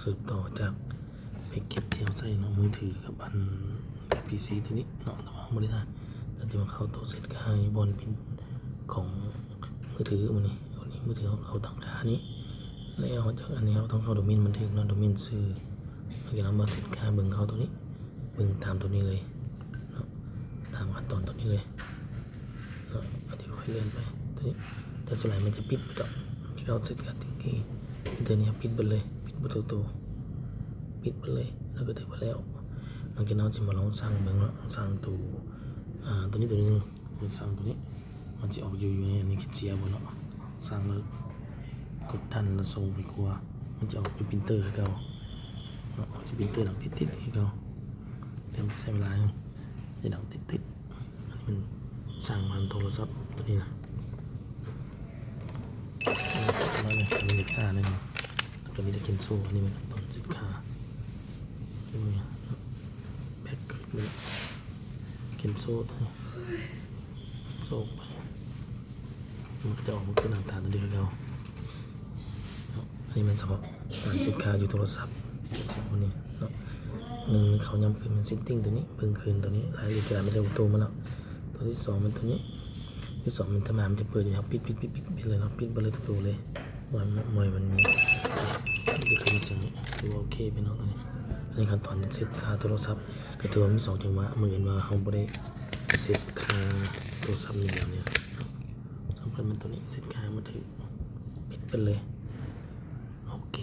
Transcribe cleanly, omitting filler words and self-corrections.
สืบต่อจากไปเก็บเที่ยวใส่เนาะมือถือกับอัน PC ตัวนี้เนาะแต่ว่าไม่ได้นะแต่ที่มาเข้าโต๊ะเสร็จก็ให้บอลเป็นของมือถือมันนี่วันนี้มือถือเขาตั้งค่านี้แล้วจากอันนี้เขาต้องเข้าโดเมนมันถึงเนาะโดเมนซื้อแล้วก็เรามาเสร็จค่าเบิ่งเขาตัวนี้เบิ่งตามตัวนี้เลยเนาะตามขั้นตอนตัวนี้เลยเนาะเดี๋ยวค่อยเลื่อนไปตัวนี้แต่ส่วนใหญ่มันจะปิดไปก่อนที่เราเสร็จกันทิ้งที่อินเทอร์เน็ตปิดไปเลยปิดประตูปิดไปเลยแล้วก็ถือว่าแล้วมันก็น้องจะมาลองสั่งเบิ่งว่าสั่งตัวนี้นึงสั่งตัวนี้มันจะออกอยู่ในอันนี้คิดเสียบนเนาะสั่งแล้วกดดันแล้วส่งไปกลัวมันจะออกไปพิมพ์เตอร์ให้เขาออกที่พิมพ์เตอร์หนังติดให้เขาแต่มันใช้เวลาจะหนังติดอันนี้มันสั่งมันโทรศัพท์ตัวนี้นะแล้วเนี่ยมันเล็กซ่าเนี่ยแล้วก็มีตะเกียบโซ่อันนี้มันต้นสินค้าแพ็คขึ้นไปเกียบโซ่ตัวนี้โซ่ไปมันก็จะออกมาเป็นหน้าตาตัวเดียวกันอันนี้มันเฉพาะสินค้าอยู่โทรศัพท์สิ่งพวกนี้เนาะหนึ่งเขาย้ำขึ้นเป็นซิตติ้งตัวนี้เพิ่งคืนตัวนี้รายละเอียดมันจะตัวมาแล้วตัวที่สองมันตัวนี้ที่สองมันทำงานมันจะเปิดอยู่ครับปิดเลยเนาะปิดไปเลยตัวเลยมันมีจะขึ้นเสียงนี้ถือว่าโอเคไปเนาะตัวนี้อันนี้ขั้นตอนเซตค่าโทรศัพท์ก็ถือว่ามี2จังหวะเหมือนว่าเขาไม่ได้เซตค่าโทรศัพท์อย่างเดียวเนี่ยสำคัญมันตัวนี้เซตค่ามาถือปิดไปเลยโอเค